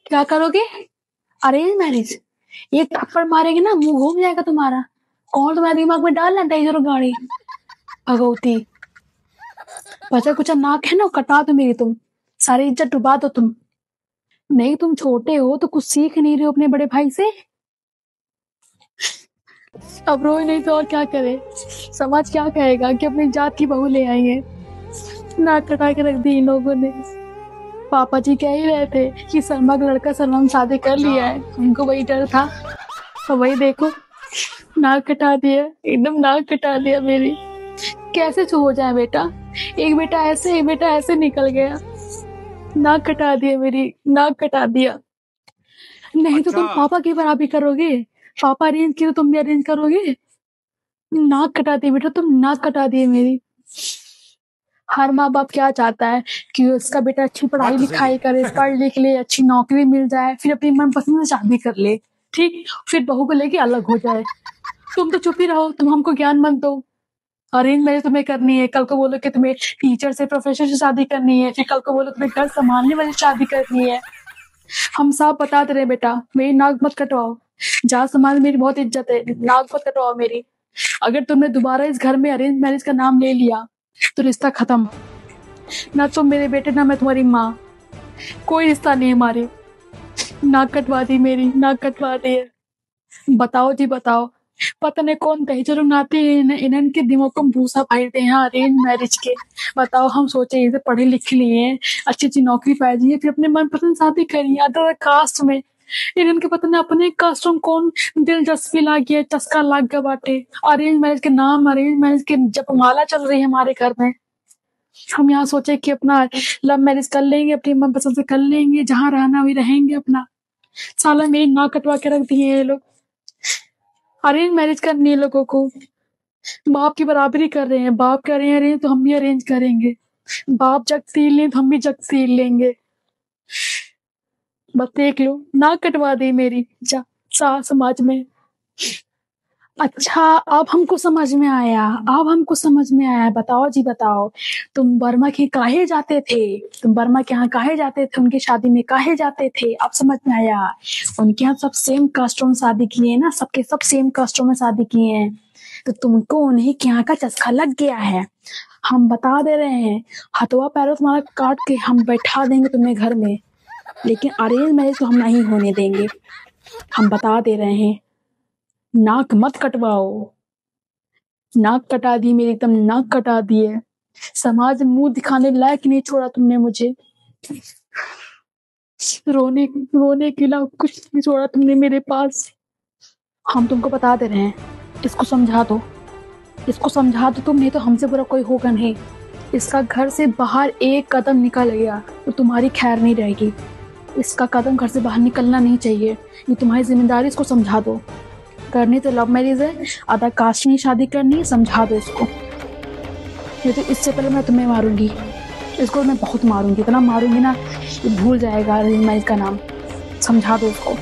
क्या करोगे? Arrange marriage? एक थप्पड़ मारेंगे ना मुंह घूम जाएगा तुम्हारा। कौन तुम्हारे दिमाग में डालना टाइगर गाड़ी भगवती। बचा कुचा नाक है ना कटा दो मेरी तुम, सारी इज्जत डुबा दो तुम। नहीं तुम छोटे हो तो कुछ सीख नहीं रहे हो अपने बड़े भाई से। अब रोए नहीं तो और क्या करे, समाज क्या कहेगा कि अपनी जात की बहू ले आई है। नाक कटा के रख दी इन लोगों ने। पापा जी कह ही रहे थे कि सलमा का लड़का सलमा शादी कर लिया है, उनको वही डर था। तो वही देखो नाक कटा दिया, एकदम नाक कटा दिया मेरी। कैसे चुप हो जाए बेटा, एक बेटा ऐसे एक बेटा ऐसे निकल गया। नाक कटा दिया मेरी, नाक कटा दिया। नहीं तो तुम पापा की बराबरी करोगे, पापा अरेंज किए तो तुम भी अरेंज करोगे। नाक कटा दिए बेटा तुम, नाक कटा दिए मेरी। हर माँ बाप क्या चाहता है कि उसका बेटा अच्छी पढ़ाई लिखाई करे, पढ़ लिख ले, अच्छी नौकरी मिल जाए, फिर अपनी मनपसंद से शादी कर ले, ठीक, फिर बहू को लेके अलग हो जाए। तुम तो चुप ही रहो, तुम हमको ज्ञान मत दो। अरेंज मैरिज तुम्हें करनी है, कल को बोलो कि तुम्हें टीचर से प्रोफेसर से शादी करनी है, फिर कल को बोलो तुम्हें घर संभालने वाली शादी करनी है। हम सब बता दे रहे बेटा, मेरी नाक मत कटवाओ। जहाँ समाज मेरी बहुत इज्जत है, नाक मत कटवाओ मेरी। अगर तुमने दोबारा इस घर में अरेंज मैरिज का नाम ले लिया तो रिश्ता खत्म। ना तुम मेरे बेटे ना मैं तुम्हारी माँ, कोई रिश्ता नहीं हमारे। नाक कटवा दी मेरी, नाक कटवा दी है। बताओ जी बताओ, पता नहीं कौन दहेज लोग आते हैं इनके दिमाग को भूसा फेरते हैं अरेंज मैरिज के। बताओ हम सोचे इसे पढ़े लिखे लिए हैं, अच्छी अच्छी नौकरी पाई जाइए, फिर अपने मनपसंद शादी करिए अदर कास्ट में। इनके पता नहीं अपने कास्ट में कौन दिलचस्पी लाग गया, चस्का लाग गया बाटे। अरेंज मैरिज के नाम, अरेंज मैरिज के जपमाला चल रही है हमारे घर में। हम यहाँ सोचे कि अपना लव मैरिज कर लेंगे, अपनी मनपसंद से कर लेंगे, जहाँ रहना वही रहेंगे अपना। साला मेरी नाक कटवा के रख दिए ये लोग। अरेंज मैरिज करनी है लोगों को, बाप की बराबरी कर रहे हैं, बाप कर रहे हैं तो हम भी अरेंज करेंगे। बाप जग सील लें तो हम भी जग सील लेंगे। बस देख लो, नाक कटवा दी मेरी जा समाज में। अच्छा अब हमको समझ में आया, अब हमको समझ में आया। बताओ जी बताओ, तुम बर्मा के काहे जाते थे, तुम बर्मा के यहाँ काहे जाते थे, उनकी शादी में काहे जाते थे, अब समझ में आया। उनके यहाँ सब सेम कास्टों में शादी किए हैं ना, सबके सब सेम कास्टों में शादी किए हैं, तो तुमको उन्हीं के यहाँ का चस्का लग गया है। हम बता दे रहे हैं, हथवा पैरों तुम्हारा काट के हम बैठा देंगे तुम्हें घर में, लेकिन अरेंज मैरिज तो हम नहीं होने देंगे। हम बता दे रहे हैं, नाक मत कटवाओ। नाक कटा दी मेरी, एकदम नाक कटा दिए। समाज मुंह दिखाने लायक नहीं छोड़ा तुमने मुझे। रोने रोने के अलावा कुछ नहीं छोड़ा तुमने मेरे पास। हम तुमको बता दे रहे हैं, इसको समझा दो, इसको समझा दो तुम, नहीं तो हमसे बुरा कोई होगा नहीं। इसका घर से बाहर एक कदम निकल गया तो तुम्हारी खैर नहीं रहेगी। इसका कदम घर से बाहर निकलना नहीं चाहिए, ये तुम्हारी जिम्मेदारी। इसको समझा दो, करनी तो लव मैरिज है, अदर कास्ट में शादी करनी है, समझा दो इसको। नहीं तो इससे पहले मैं तुम्हें मारूंगी, इसको मैं बहुत मारूंगी, इतना मारूंगी ना ये भूल जाएगा अरेंज मैरिज का नाम। समझा दो इसको।